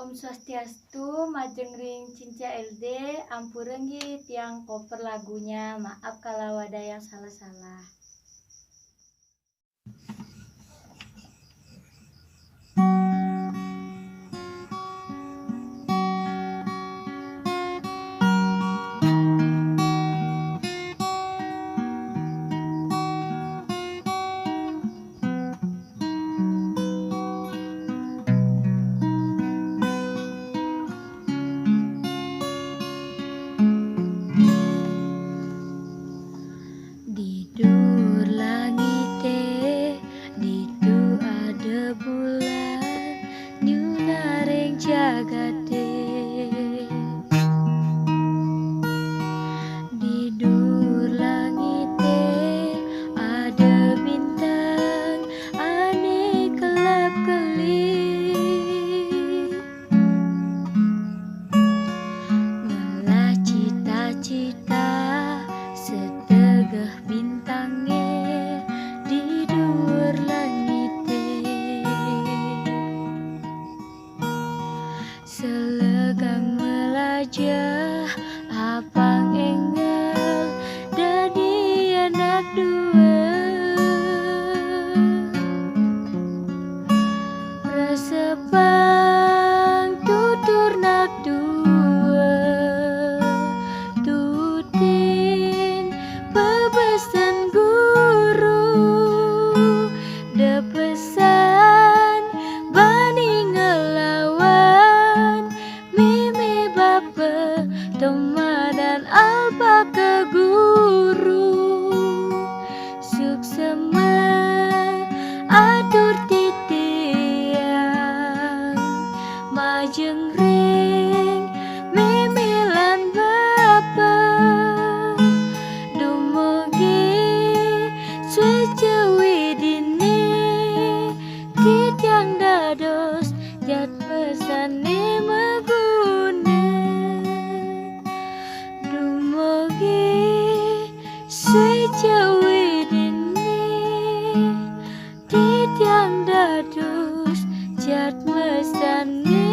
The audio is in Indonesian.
Om Swastiastu, Majengring Cinca LD, Ampurenggi tiang cover lagunya. Maaf kalau ada yang salah-salah. Tidur langit ditu ada bulan nyunaring jagate. Tidur langit ada bintang ane kelap kelip ngelah cita-cita setegah bintangnya di dhuwur langite. Selegang melajah apang enggal dadi anak dua. Rasa pang tutur nak dua tutin pesan guru de pesan bani ngelawan mimi bapa temadan alpa ke guru suksema atur titiang majengring mimilan bapa dumugi suci dini titiang dados jat pesane meguna dumugi suci dini titiang dados jat pesane